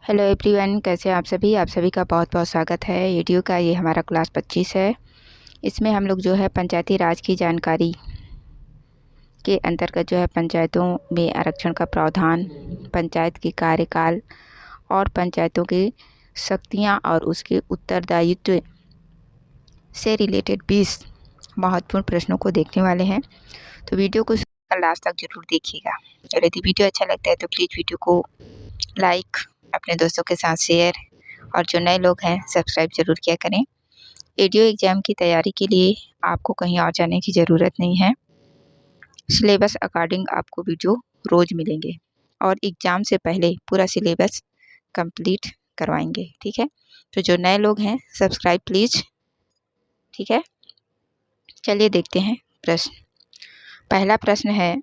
Hello everyone, कैसे हैं आप सभी। आप सभी का बहुत बहुत स्वागत है यूट्यूब का। ये हमारा क्लास 25 है। इसमें हम लोग जो है पंचायती राज की जानकारी के अंतर्गत जो है पंचायतों में आरक्षण का प्रावधान, पंचायत की कार्यकाल और पंचायतों की शक्तियां और उसके उत्तरदायित्व से रिलेटेड 20 महत्वपूर्ण प्रश्नों को देखने वाले हैं। तो वीडियो को लास्ट तक जरूर देखिएगा और यदि वीडियो अच्छा लगता है तो प्लीज़ वीडियो को लाइक, अपने दोस्तों के साथ शेयर और जो नए लोग हैं सब्सक्राइब ज़रूर किया करें। एडीओ एग्ज़ाम की तैयारी के लिए आपको कहीं और जाने की ज़रूरत नहीं है। सिलेबस अकॉर्डिंग आपको वीडियो रोज़ मिलेंगे और एग्ज़ाम से पहले पूरा सिलेबस कंप्लीट करवाएंगे। ठीक है, तो जो नए लोग हैं सब्सक्राइब प्लीज़। ठीक है, चलिए देखते हैं प्रश्न। पहला प्रश्न है,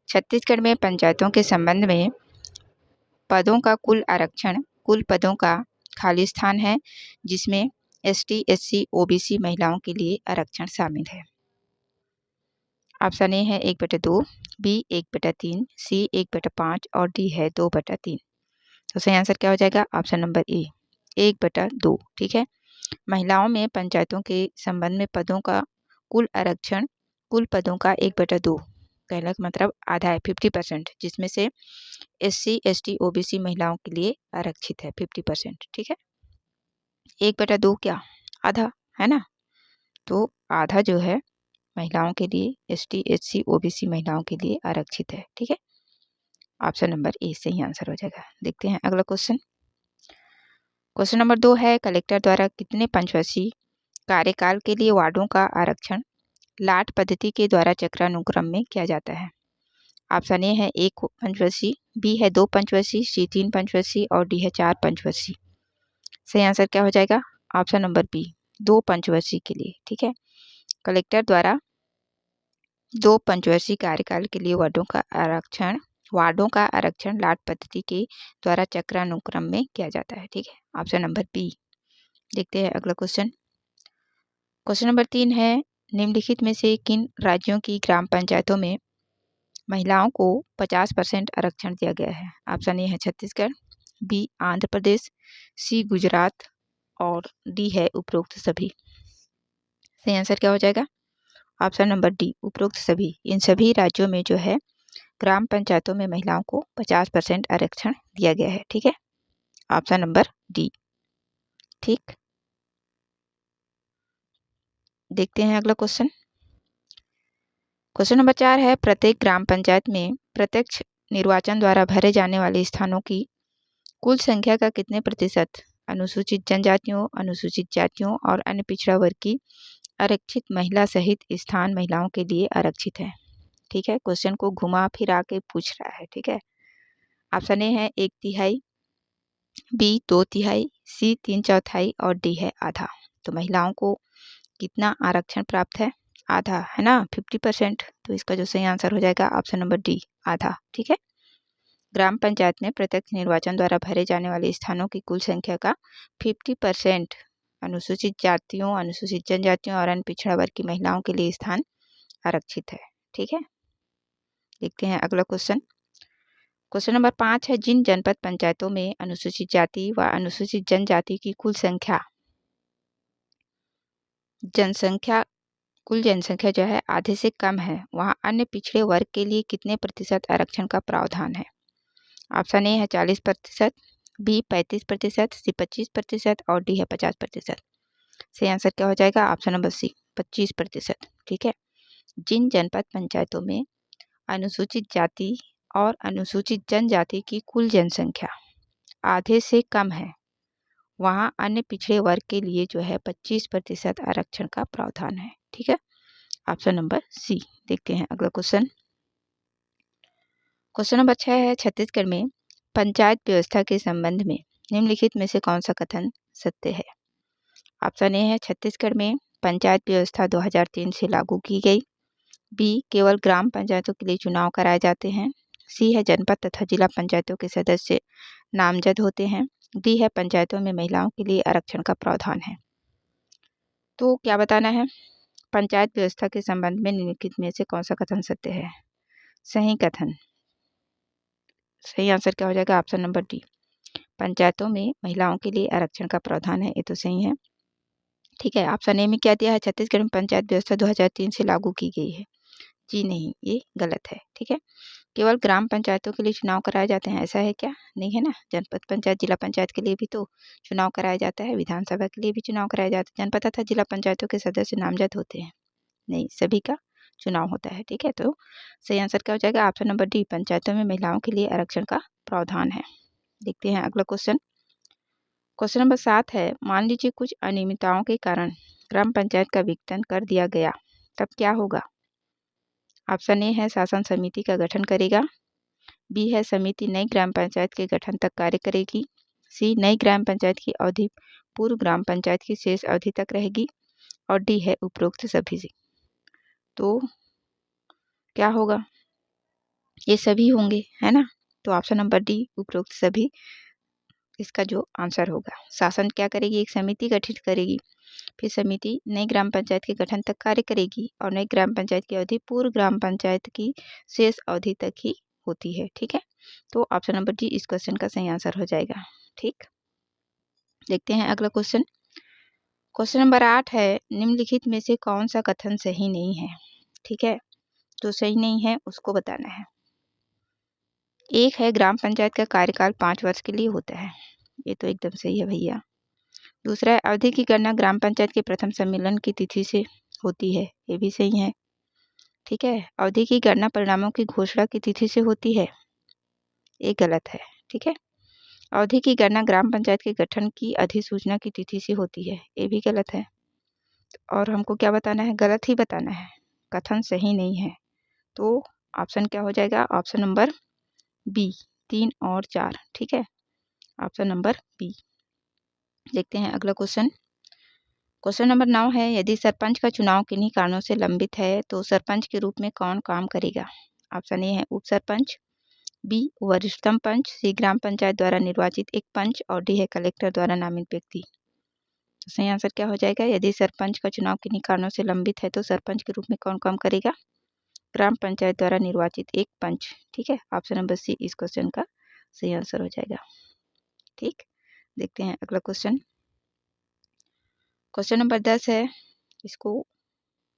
छत्तीसगढ़ में पंचायतों के संबंध में पदों का कुल आरक्षण कुल पदों का खाली स्थान है जिसमें एसटी, एससी, ओबीसी महिलाओं के लिए आरक्षण शामिल है। ऑप्शन ए है 1/2, बी 1/3, सी 1/5 और डी है 2/3। तो सही आंसर क्या हो जाएगा? Option number A 1/2। ठीक है, महिलाओं में पंचायतों के संबंध में पदों का कुल आरक्षण कुल पदों का 1/2 कहने का मतलब आधा है, 50%, जिसमें से एससी, एसटी, ओबीसी महिलाओं के लिए आरक्षित है 50%। ठीक है, 1/2 क्या आधा है ना, तो आधा जो है महिलाओं के लिए, एसटी, एससी, ओबीसी महिलाओं के लिए आरक्षित है। ठीक है, ऑप्शन नंबर ए सही आंसर हो जाएगा। देखते हैं अगला क्वेश्चन। क्वेश्चन नंबर 2 है, कलेक्टर द्वारा कितने पंचवर्षीय कार्यकाल के लिए वार्डों का आरक्षण लाट पद्धति के द्वारा चक्रानुक्रम में किया जाता है? ऑप्शन ए है 1 पंचवर्षीय, बी है 2 पंचवर्षीय, सी 3 पंचवर्षीय और डी है 4 पंचवर्षीय। सही आंसर क्या हो जाएगा? ऑप्शन नंबर बी 2 पंचवर्षीय के लिए। ठीक है, कलेक्टर द्वारा 2 पंचवर्षीय कार्यकाल के लिए वार्डों का आरक्षण लाट पद्धति के द्वारा चक्रानुक्रम में किया जाता है। ठीक है, ऑप्शन नंबर बी। देखते हैं अगला क्वेश्चन। क्वेश्चन नंबर 3 है, निम्नलिखित में से किन राज्यों की ग्राम पंचायतों में महिलाओं को 50% आरक्षण दिया गया है? ऑप्शन ए है छत्तीसगढ़, बी आंध्र प्रदेश, सी गुजरात और डी है उपरोक्त सभी। सही आंसर क्या हो जाएगा? ऑप्शन नंबर डी उपरोक्त सभी। इन सभी राज्यों में जो है ग्राम पंचायतों में महिलाओं को 50% आरक्षण दिया गया है। ठीक है, ऑप्शन नंबर डी। ठीक, देखते हैं अगला क्वेश्चन। क्वेश्चन नंबर 4 है, प्रत्येक ग्राम पंचायत में प्रत्यक्ष निर्वाचन द्वारा भरे जाने वाले स्थानों की कुल संख्या का कितने प्रतिशत अनुसूचित जनजातियों, अनुसूचित जातियों और अन्य पिछड़ा वर्ग की आरक्षित महिला सहित स्थान महिलाओं के लिए आरक्षित है? ठीक है, क्वेश्चन को घुमा फिरा के पूछ रहा है। ठीक है, ऑप्शन ए है 1/3, बी 2/3, सी 3/4 और डी है आधा। तो महिलाओं को कितना आरक्षण प्राप्त है? आधा है ना, 50%। तो इसका जो सही आंसर हो जाएगा ऑप्शन नंबर डी आधा। ठीक है, ग्राम पंचायत में प्रत्यक्ष निर्वाचन द्वारा भरे जाने वाले स्थानों की कुल संख्या का 50% अनुसूचित जातियों, अनुसूचित जनजातियों और अन्य पिछड़ा वर्ग की महिलाओं के लिए स्थान आरक्षित है। ठीक है, देखते हैं अगला क्वेश्चन। क्वेश्चन नंबर 5 है, जिन जनपद पंचायतों में अनुसूचित जाति व अनुसूचित जनजाति की कुल जनसंख्या जो है आधे से कम है, वहाँ अन्य पिछड़े वर्ग के लिए कितने प्रतिशत आरक्षण का प्रावधान है? ऑप्शन ए है 40%, बी 35%, सी 25% और डी है 50%। सही आंसर क्या हो जाएगा? Option number C 25%। ठीक है, जिन जनपद पंचायतों में अनुसूचित जाति और अनुसूचित जनजाति की कुल जनसंख्या आधे से कम है, वहाँ अन्य पिछड़े वर्ग के लिए जो है 25% आरक्षण का प्रावधान है। ठीक है, ऑप्शन नंबर सी। देखते हैं अगला क्वेश्चन। क्वेश्चन नंबर 6 है, छत्तीसगढ़ में पंचायत व्यवस्था के संबंध में निम्नलिखित में से कौन सा कथन सत्य है? ऑप्शन ए है छत्तीसगढ़ में पंचायत व्यवस्था 2003 से लागू की गई, बी केवल ग्राम पंचायतों के लिए चुनाव कराए जाते हैं, सी है जनपद तथा जिला पंचायतों के सदस्य नामजद होते हैं, डी है पंचायतों में महिलाओं के लिए आरक्षण का प्रावधान है। तो क्या बताना है? पंचायत व्यवस्था के संबंध में निम्नलिखित में से कौन सा कथन सत्य है? सही कथन। सही आंसर क्या हो जाएगा? ऑप्शन नंबर डी पंचायतों में महिलाओं के लिए आरक्षण का प्रावधान है, ये तो सही है। ठीक है, ऑप्शन ए में क्या दिया है, छत्तीसगढ़ में पंचायत व्यवस्था 2003 से लागू की गई है। जी नहीं, ये गलत है। ठीक है, केवल ग्राम पंचायतों के लिए चुनाव कराए जाते हैं, ऐसा है क्या? नहीं है ना। जनपद पंचायत, जिला पंचायत के लिए भी तो चुनाव कराया जाता है, विधानसभा के लिए भी चुनाव कराया जाता है। जनपद तथा जिला पंचायतों के सदस्य नामजद होते हैं? नहीं, सभी का चुनाव होता है। ठीक है, तो सही आंसर क्या हो जाएगा? ऑप्शन नंबर डी, पंचायतों में महिलाओं के लिए आरक्षण का प्रावधान है। देखते हैं अगला क्वेश्चन। क्वेश्चन नंबर 7 है, मान लीजिए कुछ अनियमितताओं के कारण ग्राम पंचायत का विघटन कर दिया गया, तब क्या होगा? ऑप्शन ए है शासन समिति का गठन करेगा, बी है समिति नई ग्राम पंचायत के गठन तक कार्य करेगी, सी नई ग्राम पंचायत की अवधि पूर्व ग्राम पंचायत की शेष अवधि तक रहेगी, और डी है उपरोक्त सभी से। तो क्या होगा? ये सभी होंगे, है ना। तो ऑप्शन नंबर डी, उपरोक्त सभी, इसका जो आंसर होगा। शासन क्या करेगी? एक समिति गठित करेगी, फिर समिति नई ग्राम पंचायत के गठन तक कार्य करेगी, और नई ग्राम पंचायत की अवधि पूर्व ग्राम पंचायत की शेष अवधि तक ही होती है। ठीक है, तो ऑप्शन नंबर डी इस क्वेश्चन का सही आंसर हो जाएगा। ठीक, देखते हैं अगला क्वेश्चन। क्वेश्चन नंबर 8 है, निम्नलिखित में से कौन सा कथन सही नहीं है? ठीक है, जो सही नहीं है उसको बताना है। एक है, ग्राम पंचायत का कार्यकाल 5 वर्ष के लिए होता है, ये तो एकदम सही है भैया। दूसरा है, अवधि की गणना ग्राम पंचायत के प्रथम सम्मेलन की तिथि से होती है, ये भी सही है। ठीक है, अवधि की गणना परिणामों की घोषणा की तिथि से होती है, ये गलत है। ठीक है, अवधि की गणना ग्राम पंचायत के गठन की अधिसूचना की तिथि से होती है, ये भी गलत है। और हमको क्या बताना है? गलत ही बताना है, कथन सही नहीं है। तो ऑप्शन क्या हो जाएगा? ऑप्शन नंबर बी, 3 और 4। ठीक है, ऑप्शन नंबर बी। देखते हैं अगला क्वेश्चन। क्वेश्चन नंबर 9 है, यदि सरपंच का चुनाव किन्हीं कारणों से लंबित है तो सरपंच के रूप में कौन काम करेगा? ऑप्शन ए है उप सरपंच, बी वरिष्ठतम पंच, सी ग्राम पंचायत द्वारा निर्वाचित एक पंच, और डी है कलेक्टर द्वारा नामित व्यक्ति। तो सही आंसर क्या हो जाएगा? यदि सरपंच का चुनाव किन्हीं कारणों से लंबित है तो सरपंच के रूप में कौन काम करेगा? ग्राम पंचायत द्वारा निर्वाचित एक पंच। ठीक है, ऑप्शन नंबर सी इस क्वेश्चन का सही आंसर हो जाएगा। ठीक, देखते हैं अगला क्वेश्चन। क्वेश्चन नंबर 10 है, इसको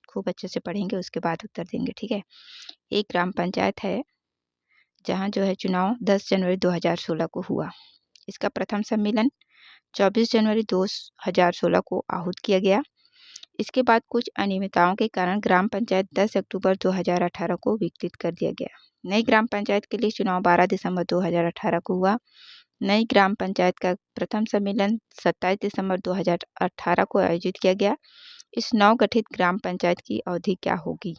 खूब अच्छे से पढ़ेंगे उसके बाद उत्तर देंगे। ठीक है, एक ग्राम पंचायत है जहां जो है चुनाव 10 जनवरी 2016 को हुआ। इसका प्रथम सम्मेलन 24 जनवरी 2016 को आहूत किया गया। इसके बाद कुछ अनियमितताओं के कारण ग्राम पंचायत 10 अक्टूबर 2018 को विघटित कर दिया गया। नई ग्राम पंचायत के लिए चुनाव 12 दिसंबर 2018 को हुआ। नई ग्राम पंचायत का प्रथम सम्मेलन 27 दिसंबर 2018 को आयोजित किया गया। इस नवगठित ग्राम पंचायत की अवधि क्या होगी?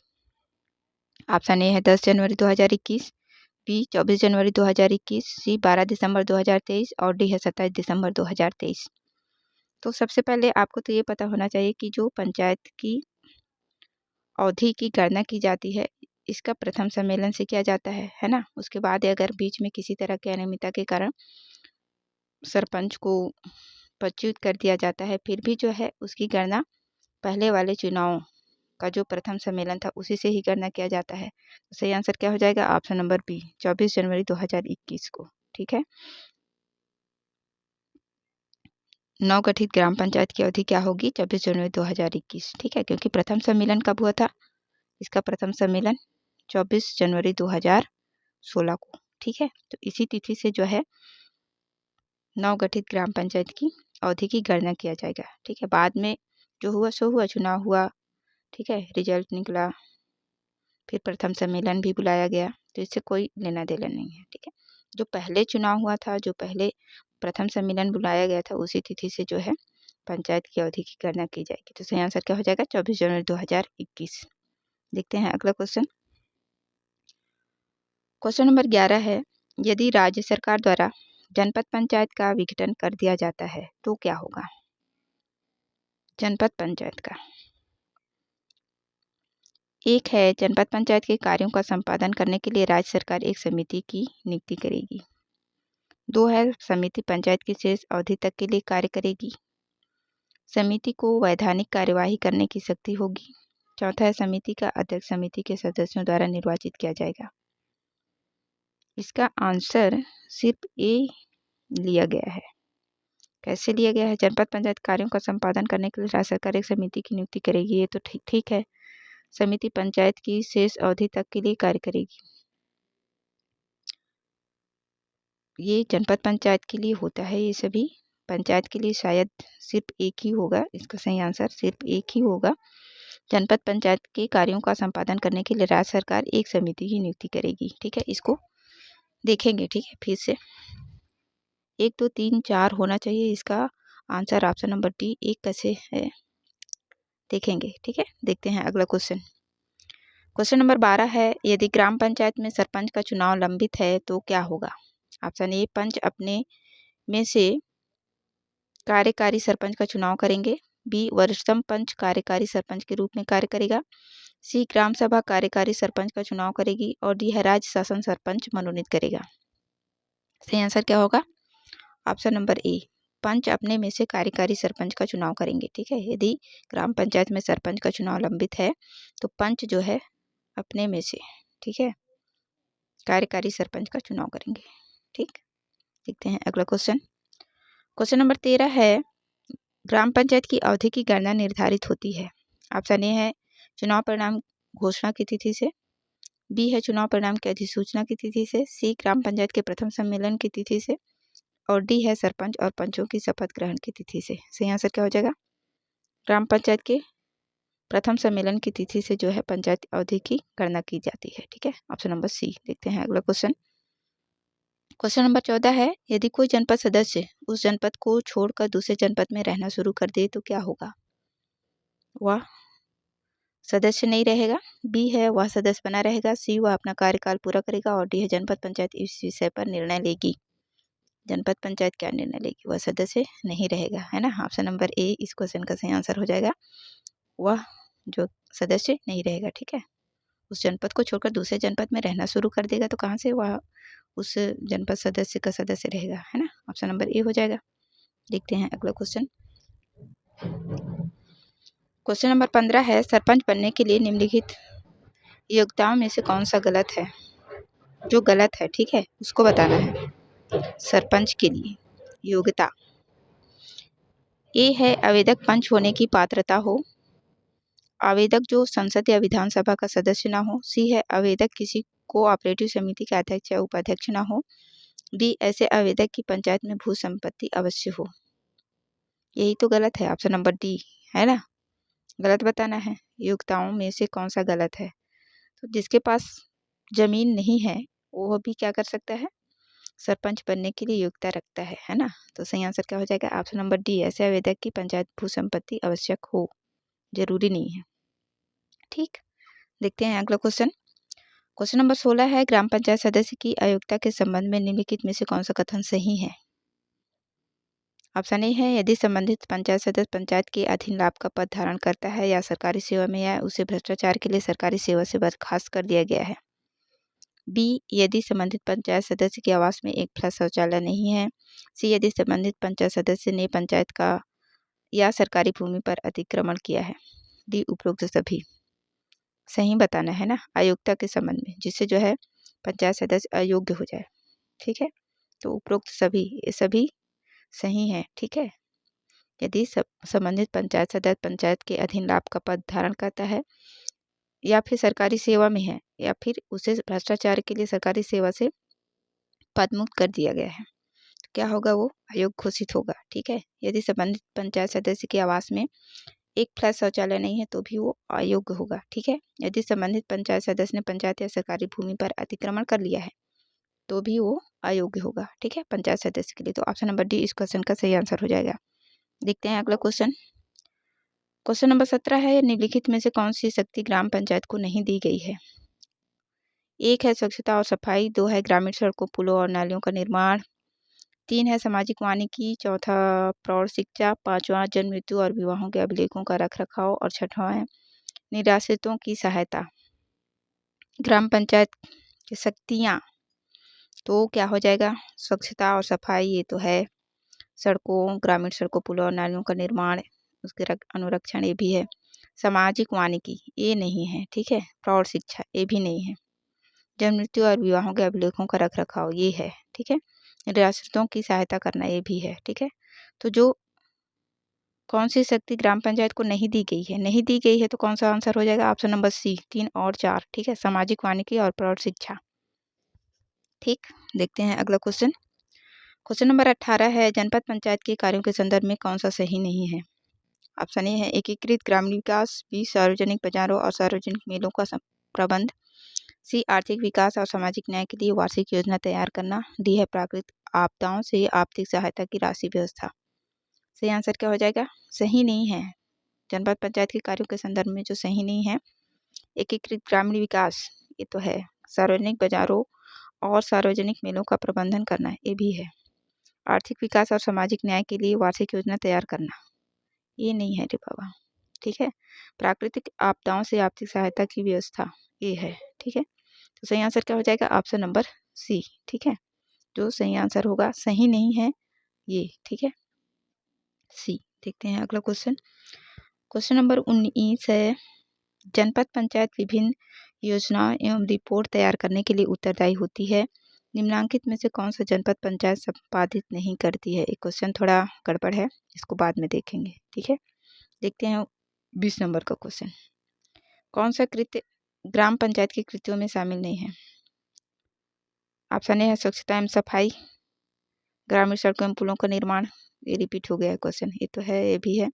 ऑप्शन ए है 10 जनवरी 2021, बी 24 जनवरी 2021, सी 12 दिसंबर 2023, और डी है 27 दिसंबर 2023। तो सबसे पहले आपको तो ये पता होना चाहिए कि जो पंचायत की अवधि की गणना की जाती है, इसका प्रथम सम्मेलन से किया जाता है ना। उसके बाद अगर बीच में किसी तरह के अनियमितता के कारण सरपंच को पदच्युत कर दिया जाता है, फिर भी जो है उसकी गणना पहले वाले चुनाव का जो प्रथम सम्मेलन था उसी से ही गणना किया जाता है। तो सही आंसर क्या हो जाएगा? ऑप्शन नंबर बी, 24 जनवरी 2021 को। ठीक है, नवगठित ग्राम पंचायत की अवधि क्या होगी? 24 जनवरी 2021। ठीक है, क्योंकि प्रथम सम्मेलन कब हुआ था? इसका प्रथम सम्मेलन 24 जनवरी 2016 को। ठीक है, तो इसी तिथि से जो है नवगठित ग्राम पंचायत की अवधि की गणना किया जाएगा। ठीक है, बाद में जो हुआ सो हुआ, चुनाव हुआ, ठीक है, रिजल्ट निकला, फिर प्रथम सम्मेलन भी बुलाया गया, तो इससे कोई लेना देना नहीं है। ठीक है, जो पहले चुनाव हुआ था, जो पहले प्रथम सम्मेलन बुलाया गया था, उसी तिथि से जो है पंचायत की अवधि की गणना की जाएगी। तो सही आंसर क्या हो जाएगा? 24 जनवरी 2021। देखते हैं अगला क्वेश्चन। क्वेश्चन नंबर 11 है, यदि राज्य सरकार द्वारा जनपद पंचायत का विघटन कर दिया जाता है तो क्या होगा? जनपद पंचायत का एक है, जनपद पंचायत के कार्यों का संपादन करने के लिए राज्य सरकार एक समिति की नियुक्ति करेगी। 2 है, समिति पंचायत की शेष अवधि तक के लिए कार्य करेगी। समिति को वैधानिक कार्यवाही करने की शक्ति होगी। चौथा है, समिति का अध्यक्ष समिति के सदस्यों द्वारा निर्वाचित किया जाएगा। इसका आंसर सिर्फ ए लिया गया है। कैसे लिया गया है? जनपद पंचायत कार्यों का संपादन करने के लिए राज्य सरकार एक समिति की नियुक्ति करेगी। ये तो ठीक है। समिति पंचायत की शेष अवधि तक के लिए कार्य करेगी। ये जनपद पंचायत के लिए होता है। ये सभी पंचायत के लिए शायद सिर्फ एक ही होगा। इसका सही आंसर सिर्फ एक ही होगा। जनपद पंचायत के कार्यों का संपादन करने के लिए राज्य सरकार एक समिति की नियुक्ति करेगी। ठीक है, इसको देखेंगे। ठीक है, फिर से 1 2 3 4 होना चाहिए। इसका आंसर ऑप्शन नंबर डी 1 कैसे है देखेंगे। ठीक है, देखते हैं अगला क्वेश्चन। क्वेश्चन नंबर 12 है, यदि ग्राम पंचायत में सरपंच का चुनाव लंबित है तो क्या होगा? ऑप्शन ए, पंच अपने में से कार्यकारी सरपंच का चुनाव करेंगे। बी, वरिष्ठतम पंच कार्यकारी सरपंच के रूप में कार्य करेगा। सी, ग्राम सभा कार्यकारी सरपंच का चुनाव करेगी। और डी है, राज्य शासन सरपंच मनोनीत करेगा। सही आंसर क्या होगा? ऑप्शन नंबर ए, पंच अपने में से कार्यकारी सरपंच का चुनाव करेंगे। ठीक है, यदि ग्राम पंचायत में सरपंच का चुनाव लंबित है तो पंच जो है अपने में से, ठीक है, कार्यकारी सरपंच का चुनाव करेंगे। ठीक, देखते हैं अगला क्वेश्चन। क्वेश्चन नंबर 13 है, ग्राम पंचायत की अवधि की गणना निर्धारित होती है। ऑप्शन ए है, चुनाव परिणाम घोषणा की तिथि से। बी है, चुनाव परिणाम की अधिसूचना की तिथि से। सी, ग्राम पंचायत के प्रथम सम्मेलन की तिथि से। और डी है, सरपंच और पंचों की शपथ ग्रहण की तिथि से। सही आंसर क्या हो जाएगा? ग्राम पंचायत के प्रथम सम्मेलन की तिथि से जो है पंचायत अवधि की गणना की जाती है। ठीक है, ऑप्शन नंबर सी। देखते हैं अगला क्वेश्चन। क्वेश्चन नंबर 14 है, यदि कोई जनपद सदस्य उस जनपद को छोड़कर दूसरे जनपद में रहना शुरू कर दे तो क्या होगा? वह सदस्य नहीं रहेगा। बी है, वह सदस्य बना रहेगा। सी, वह अपना कार्यकाल पूरा करेगा। और डी है, जनपद पंचायत इस विषय पर निर्णय लेगी। जनपद पंचायत क्या निर्णय लेगी? वह सदस्य नहीं रहेगा, है ना। ऑप्शन नंबर ए इस क्वेश्चन का सही आंसर हो जाएगा। वह जो सदस्य नहीं रहेगा, ठीक है, उस जनपद को छोड़कर दूसरे जनपद में रहना शुरू कर देगा तो कहाँ से वह उस जनपद सदस्य का सदस्य रहेगा, है ना। ऑप्शन नंबर ए हो जाएगा। देखते हैं अगला क्वेश्चन। क्वेश्चन नंबर 15 है, सरपंच बनने के लिए निम्नलिखित योग्यताओं में से कौन सा गलत है? जो गलत है, ठीक है, उसको बताना है। सरपंच के लिए योग्यता, ए है, आवेदक पंच होने की पात्रता हो। आवेदक जो संसद या विधानसभा का सदस्य ना हो। सी है, आवेदक किसी कोऑपरेटिव समिति के अध्यक्ष या उपाध्यक्ष ना हो। डी, ऐसे आवेदक की पंचायत में भू संपत्ति अवश्य हो। यही तो गलत है, ऑप्शन नंबर डी, है ना। गलत बताना है, योग्यताओं में से कौन सा गलत है। तो जिसके पास जमीन नहीं है वो भी क्या कर सकता है? सरपंच बनने के लिए योग्यता रखता है ना। तो सही आंसर क्या हो जाएगा? ऑप्शन नंबर डी, ऐसे आवेदक की पंचायत भू संपत्ति आवश्यक हो, जरूरी नहीं है। ठीक, देखते हैं अगला क्वेश्चन। क्वेश्चन नंबर 16 है, ग्राम पंचायत सदस्य की अयोग्यता के संबंध में निम्नलिखित में से कौन सा कथन सही है? ऑप्शन ए है, यदि संबंधित पंचायत सदस्य पंचायत के अधीन लाभ का पद धारण करता है या सरकारी सेवा में या उसे भ्रष्टाचार के लिए सरकारी सेवा से बर्खास्त कर दिया गया है। बी, यदि संबंधित पंचायत सदस्य के आवास में एक फ्लैश शौचालय नहीं है। सी, यदि संबंधित पंचायत सदस्य ने पंचायत का या सरकारी भूमि पर अतिक्रमण किया है। डी, उपरोक्त सभी। सही बताना है ना, अयोग्यता के संबंध में, जिससे जो है पंचायत सदस्य अयोग्य हो जाए। ठीक है, तो उपरोक्त सभी, ये सभी सही है। ठीक है, यदि संबंधित पंचायत सदस्य पंचायत के अधीन लाभ का पद धारण करता है या फिर सरकारी सेवा में है या फिर उसे भ्रष्टाचार के लिए सरकारी सेवा से पद मुक्त कर दिया गया है, तो क्या होगा? वो अयोग्य घोषित होगा। ठीक है, यदि संबंधित पंचायत सदस्य के आवास में एक फ्लैश शौचालय नहीं है तो भी वो अयोग्य होगा। ठीक है, यदि संबंधित पंचायत सदस्य ने पंचायत या सरकारी भूमि पर अतिक्रमण कर लिया है तो भी वो अयोग्य होगा। ठीक है, पंचायत सदस्य के लिए। तो ऑप्शन नंबर डी इस क्वेश्चन का सही आंसर हो जाएगा। देखते हैं अगला क्वेश्चन। क्वेश्चन नंबर 17 है, निम्नलिखित में से कौन सी शक्ति ग्राम पंचायत को नहीं दी गई है? एक है स्वच्छता और सफाई। 2 है ग्रामीण सड़कों, पुलों और नालियों का निर्माण। 3 है सामाजिक वानिकी। 4था प्रौढ़ शिक्षा। 5वां जन्म मृत्यु और विवाहों के अभिलेखों का रख रखाव। और 6वां है निराश्रितों की सहायता। ग्राम पंचायत की शक्तियाँ तो क्या हो जाएगा? स्वच्छता और सफाई, ये तो है। सड़कों, ग्रामीण सड़कों, पुलों और नालियों का निर्माण, उसके अनुरक्षण, ये भी है। सामाजिक वानिकी ये नहीं है। ठीक है, प्रौढ़ शिक्षा ये भी नहीं है। जन्म मृत्यु और विवाहों के अभिलेखों का रख रखाव ये है। ठीक है, रियासतों की सहायता करना, ये भी है। ठीक है, तो जो कौन सी शक्ति ग्राम पंचायत को नहीं दी गई है, नहीं दी गई है, तो कौन सा आंसर हो जाएगा? ऑप्शन नंबर सी, 3 और 4। ठीक है, सामाजिक वानिकी और प्रौढ़ शिक्षा। ठीक, देखते हैं अगला क्वेश्चन। क्वेश्चन नंबर 18 है, जनपद पंचायत के कार्यों के संदर्भ में कौन सा सही नहीं है? ऑप्शन ए है एकीकृत ग्रामीण विकास, बी सार्वजनिक बाजारों और सार्वजनिक मेलों का प्रबंध, सी आर्थिक विकास और सामाजिक न्याय के लिए वार्षिक योजना तैयार करना, डी है प्राकृतिक आपदाओं से आर्थिक सहायता की राशि व्यवस्था। सही आंसर क्या हो जाएगा? सही नहीं है। जनपद पंचायत के कार्यों के संदर्भ में जो सही नहीं है, एकीकृत ग्रामीण विकास ये तो है, सार्वजनिक बाजारों और सार्वजनिक मेलों का प्रबंधन करना ये भी है, आर्थिक विकास और सामाजिक न्याय के लिए वार्षिक योजना तैयार करना ये नहीं है रे बाबा। ठीक है, प्राकृतिक आपदाओं से आर्थिक सहायता की व्यवस्था ये है। ठीक है, तो सही आंसर क्या हो जाएगा? Option number C. ठीक है, जो सही आंसर होगा, सही नहीं है ये। ठीक है, सी। देखते हैं अगला क्वेश्चन। क्वेश्चन नंबर 19 है, जनपद पंचायत विभिन्न योजनाओं एवं रिपोर्ट तैयार करने के लिए उत्तरदायी होती है, निम्नांकित में से कौन सा जनपद पंचायत संपादित नहीं करती है? एक क्वेश्चन थोड़ा गड़बड़ है, इसको बाद में देखेंगे। ठीक है, देखते हैं 20 नंबर का क्वेश्चन। कौन सा कृत्य ग्राम पंचायत के कृत्यों में शामिल नहीं है? ऑप्शन ए है स्वच्छता एवं सफाई, ग्रामीण सड़कों एवं पुलों का निर्माण, ये रिपीट हो गया है क्वेश्चन, ये तो है, ये भी है।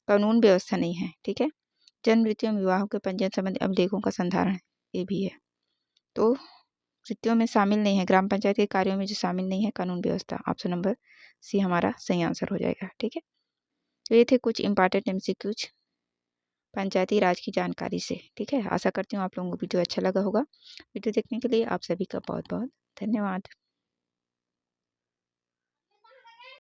कानून व्यवस्था नहीं है। ठीक है, जन्म मृत्यु एवं विवाहों के पंजीयन संबंधी अभिलेखों का संधारण, ये भी है। तो कृत्यों में शामिल नहीं है, ग्राम पंचायत के कार्यों में जो शामिल नहीं है कानून व्यवस्था, ऑप्शन नंबर सी हमारा सही आंसर हो जाएगा। ठीक है, तो ये थे कुछ इंपॉर्टेंट एमसीक्यूज पंचायती राज की जानकारी से। ठीक है, आशा करती हूँ आप लोगों को वीडियो अच्छा लगा होगा। वीडियो देखने के लिए आप सभी का बहुत बहुत धन्यवाद।